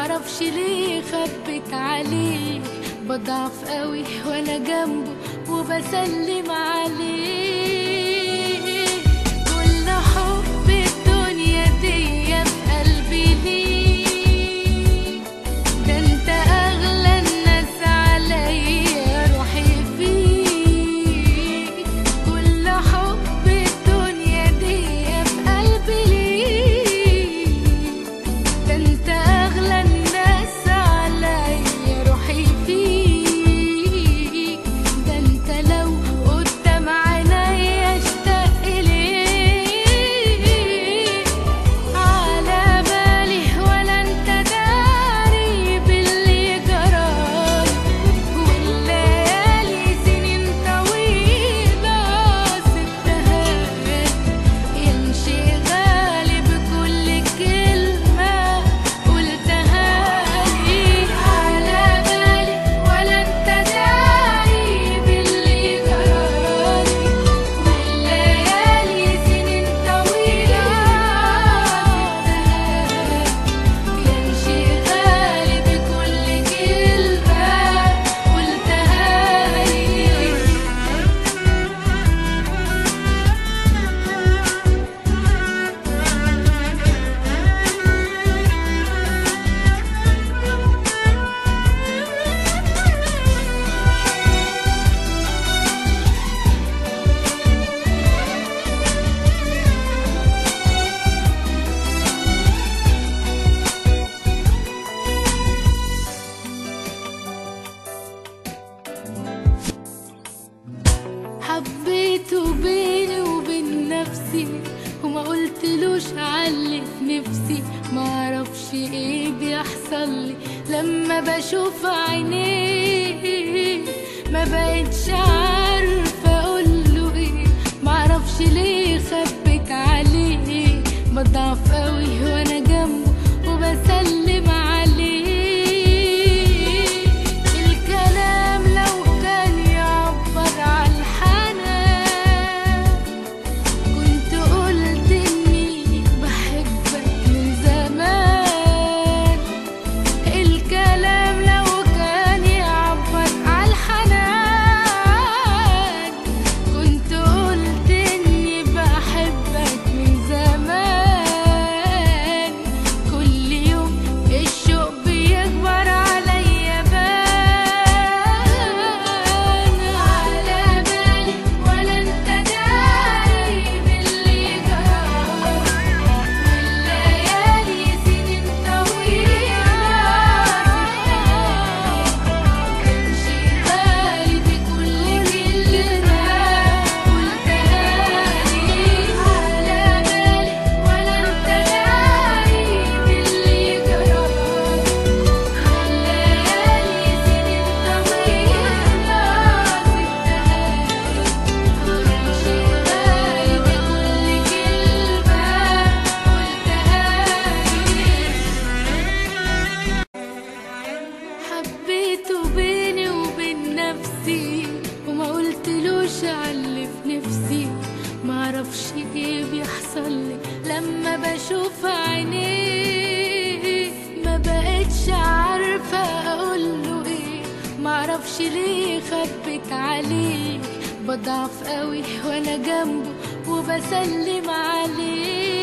معرفش ليه خبت عليه، بضعف قوي وانا جنبه وبسلم عليه. كل حب الدنيا دي في قلبي ليه، ده انت اغلى الناس عليا، روحي فيك. كل حب الدنيا دي في قلبي ليه، ده انت اغلى الناس عليا، روحي فيك. ده انت لو قدام عينيا اشتاق اليك، على بالي ولا انت داري باللي جرالي، والليالي سنين طويلة سبتها يمشي غالي بكل كلمة قلتها لي. على بالي ولا انت داري باللي جرالي، والليالي سنين طويلة سبتها يمشي غالي بكل كلمة قلتها لي. حبيته بيني وبين نفسي وما قلتلوش علي في نفسي، معرفش ايه بيحصل لي لما بشوف عينيه، ما بقتش عارفه اقوله ايه، معرفش ليه خبت عليه، بضعف قوي وانا جنبه وبسلم عليه. الكلام لو كان يعبر عن الحنان، كنت قلت اني بحبك من زمان. الكلام لو كان يعبر عن الحنان، كنت قلت اني بحبك من زمان. كل يوم الشوق بيكبر عليا بان، على بالي ولا انت داري باللي جرالي، والليالي سنين طويلة امشي غالي بكل كلمة قلتها لي. على بالي ولا انت داري باللي جرالي، والليالي سنين طويلة سبتها امشي غالي بكل كلمة قلتها لي. حبيته بيني وبين نفسي وما قلتلوش علي في نفسي، معرفش ايه بيحصل لي لما بشوف عينيه، ما بقتش عارفة اقوله ايه، معرفش ليه خبت عليه، بضعف قوي وانا جنبه وبسلم عليه.